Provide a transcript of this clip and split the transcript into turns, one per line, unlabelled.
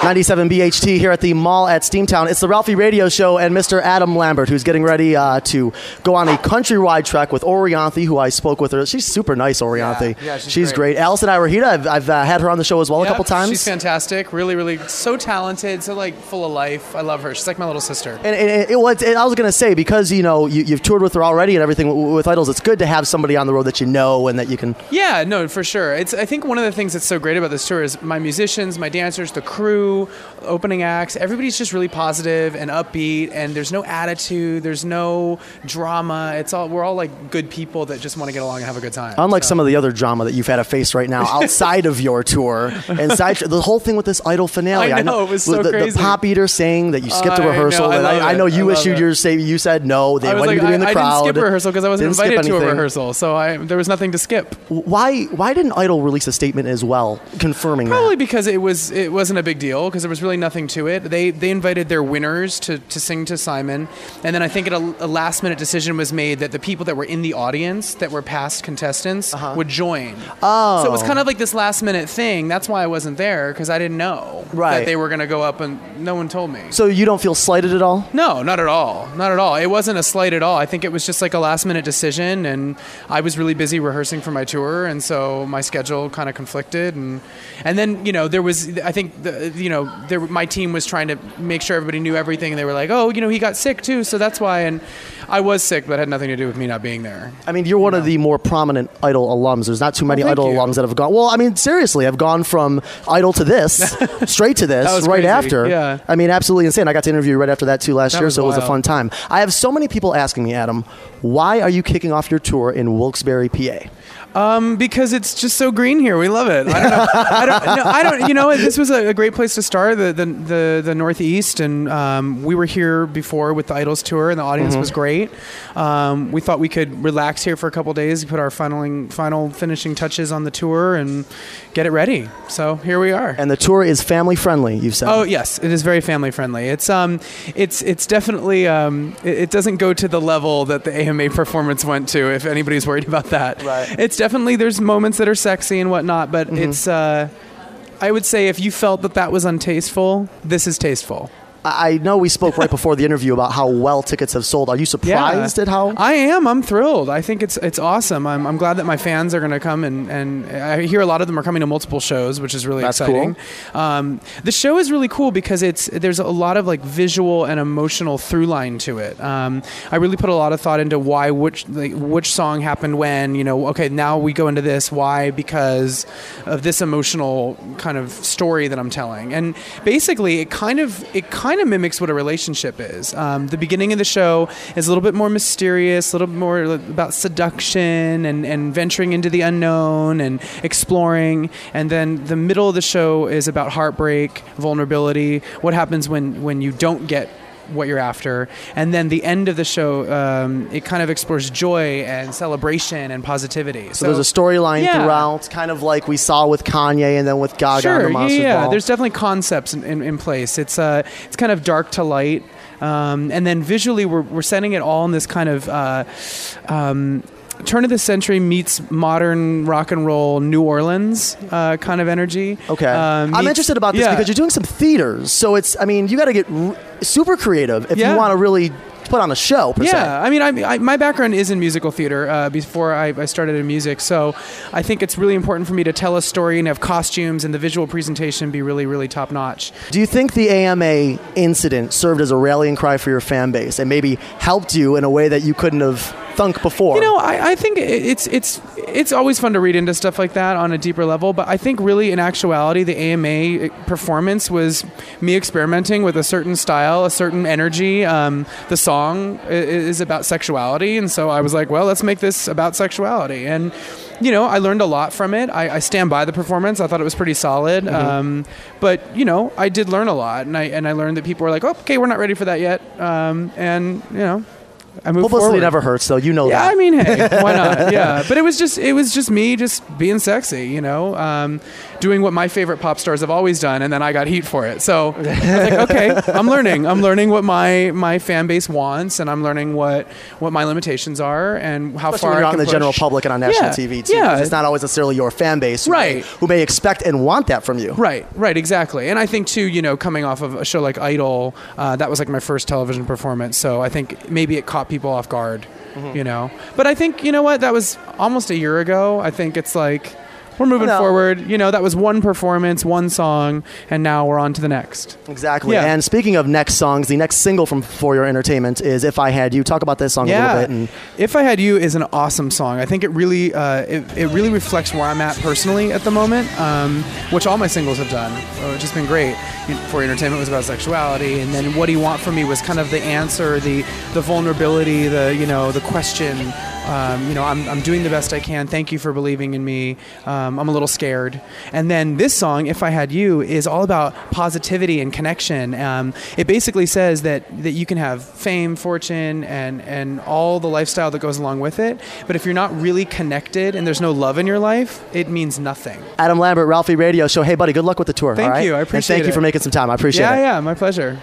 97 BHT here at the mall at Steamtown. It's the Ralphie Radio Show and Mr. Adam Lambert, who's getting ready to go on a countrywide trek with Orianthi, who I spoke with her. She's super nice, Orianthi.
Yeah,
she's great. Allison Irahita, I've had her on the show as well a couple times.
She's fantastic. Really, really so talented, so like full of life. I love her. She's like my little sister.
And I was going to say, because you've toured with her already and everything with Idols, it's good to have somebody on the road that you know and that you can...
Yeah, no, for sure. I think one of the things that's so great about this tour is my musicians, my dancers, the crew, opening acts, everybody's just really positive and upbeat, and there's no attitude, there's no drama. We're all like good people that just want to get along and have a good time.
Unlike some of the other drama that you've had to face right now outside of your tour, inside the whole thing with this Idol finale.
I know it was so crazy.
The Pop Eater saying that you skipped a rehearsal, I know you issued your statement. You said no, they wanted you to be in the crowd.
I didn't skip rehearsal because I wasn't invited to a rehearsal, so there was nothing to skip.
Why didn't Idol release a statement as well, confirming
Probably
that?
Because it wasn't a big deal, because there was really nothing to it. They invited their winners to sing to Simon, and then I think a last minute decision was made that the people that were in the audience that were past contestants would join.
Oh.
So it was kind of like this last minute thing. That's why I wasn't there, because I didn't know that they were going to go up, and no one told me.
So you don't feel slighted at all?
No, not at all. Not at all. It wasn't a slight at all. I think it was just like a last minute decision, and I was really busy rehearsing for my tour, and so my schedule kind of conflicted, and then there was, I think my team was trying to make sure everybody knew everything, and they were like, oh, he got sick too, so that's why. And I was sick, but it had nothing to do with me not being there.
I mean, you're one of the more prominent Idol alums. There's not too many Idol alums that have gone. Well, I mean, seriously, have gone from Idol to this, straight to this, right
crazy.
after.
Yeah.
I mean, absolutely insane. I got to interview you right after that too last year, so
wild.
it was a fun time. I have so many people asking me, Adam, why are you kicking off your tour in Wilkes-Barre, PA?
Because it's just so green here. We love it. I don't know. This was a great place to start, the Northeast, and we were here before with the Idols tour, and the audience was great. We thought we could relax here for a couple days, put our final finishing touches on the tour, and get it ready. So here we are.
And the tour is family friendly, you've said.
Oh yes, it is very family friendly. It's definitely it doesn't go to the level that the AMA performance went to, if anybody's worried about that.
Right.
It's definitely, there's moments that are sexy and whatnot, but it's I would say if you felt that was untasteful, this is tasteful.
I know we spoke right before the interview about how well tickets have sold. Are you surprised at how?
I am. I'm thrilled. I think it's awesome. I'm glad that my fans are going to come, and I hear a lot of them are coming to multiple shows, which is really exciting.
Cool.
The show is really cool because there's a lot of like visual and emotional through line to it. I really put a lot of thought into which song happened when. Okay, now we go into this. Why? Because of this emotional kind of story that I'm telling, and basically it kind of mimics what a relationship is. The beginning of the show is a little bit more mysterious, a little bit more about seduction and venturing into the unknown and exploring. And then the middle of the show is about heartbreak, vulnerability, what happens when you don't get what you're after. And then the end of the show, it kind of explores joy and celebration and positivity.
So there's a storyline throughout, kind of like we saw with Kanye and then with Gaga and the Monsters Ball.
There's definitely concepts in place. It's kind of dark to light. And then visually, we're setting it all in this kind of turn of the century meets modern rock and roll New Orleans kind of energy.
Okay. I'm interested about this because you're doing some theaters. So you got to get super creative if you want to really put on a show, per se.
I mean, my background is in musical theater before I started in music, so I think it's really important for me to tell a story and have costumes and the visual presentation be really, really top-notch.
Do you think the AMA incident served as a rallying cry for your fan base and maybe helped you in a way that you couldn't have thunk before?
I think it's always fun to read into stuff like that on a deeper level, but I think really in actuality the AMA performance was me experimenting with a certain style, a certain energy. The song is about sexuality, and so I was like, well, let's make this about sexuality. And I learned a lot from it. I stand by the performance. I thought it was pretty solid. But I did learn a lot, and I learned that people were like, oh, okay, we're not ready for that yet. I moved
Publicity
forward.
never hurts, though. You know
Yeah,
that.
I mean, hey, why not? Yeah, but it was just me just being sexy, you know, doing what my favorite pop stars have always done, and then I got heat for it. So I was like, okay, I'm learning what my fan base wants, and I'm learning what my limitations are, and how
Especially
far
when you're
I
out
can
in the
push.
general public and on national
Yeah,
TV, too.
yeah.
It's not always necessarily your fan base
Right.
who may expect and want that from you.
Right, exactly. And I think, too, you know, coming off of a show like Idol, that was like my first television performance, so I think maybe it caught people off guard, you know. But I think, you know what, that was almost a year ago. I think it's like, we're moving forward. You know, that was one performance, one song, and now we're on to the next.
Exactly.
Yeah.
And speaking of next songs, the next single from For Your Entertainment is If I Had You. Talk about this song a little bit. And
If I Had You is an awesome song. I think it really it really reflects where I'm at personally at the moment, which all my singles have done. It's just been great. For Your Entertainment was about sexuality, and then What Do You Want From Me was kind of the answer, the vulnerability, the question. I'm doing the best I can. Thank you for believing in me. I'm a little scared. And then this song, If I Had You, is all about positivity and connection. It basically says that you can have fame, fortune, and all the lifestyle that goes along with it. But if you're not really connected and there's no love in your life, it means nothing.
Adam Lambert, Ralphie Radio Show. Hey, buddy, good luck with the tour.
Thank
all right?
you. I appreciate
And thank you
it.
for making some time. I appreciate it.
Yeah, my pleasure.